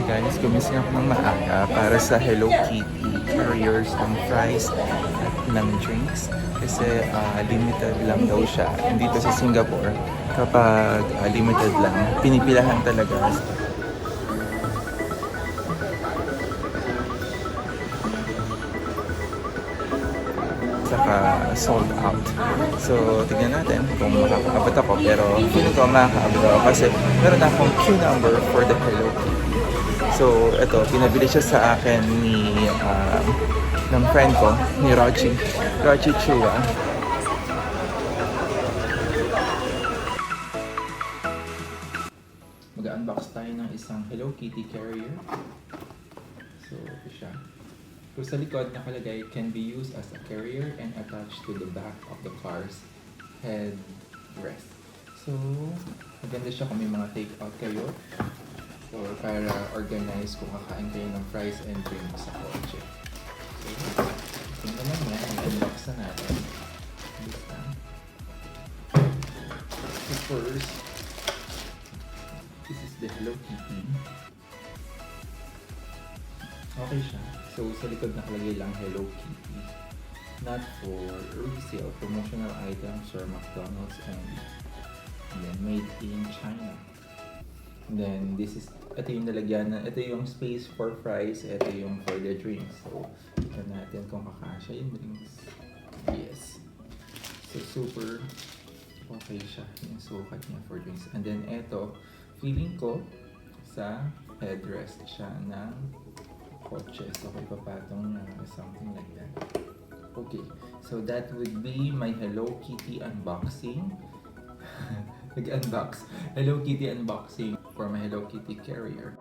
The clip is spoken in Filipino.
Guys, gumising ako ng maaga para sa Hello Kitty carriers ng fries at ng drinks kasi limited lang daw siya. Dito sa Singapore, kapag limited lang, pinipilahan talaga. Saka sold out. So, tignan natin kung makakaabot ako. Pero feeling ko makakaabot ako kasi meron na akong queue number for the Hello Kitty. So, ito, pinabili siya sa akin ng friend ko, ni Rochi Chua. Mag-unbox tayo ng isang Hello Kitty carrier. So, ito siya. So, sa likod nakalagay, can be used as a carrier and attached to the back of the car's headrest. So, maganda siya kung may mga take-out kayo. So, para organize kung kakain kayo ng fries and drinks sa kotse. So, tingnan naman yan. I-unbox na natin. So, first, this is the Hello Kitty. Okay siya. So, sa likod nakalagay lang Hello Kitty. Not for resale, promotional items or McDonald's only. And then, made in China. And then, ito yung nalagyan na, ito yung space for fries, ito yung for the drinks. So, tignan natin kung kakasya yung drinks. Yes. So, super okay siya. Yung sukat niya for drinks. And then, ito, feeling ko sa headrest siya ng kotse. So, may papatong na something like that. Okay. So, that would be my Hello Kitty unboxing. Nag-unbox. Hello Kitty unboxing for my Hello Kitty carrier.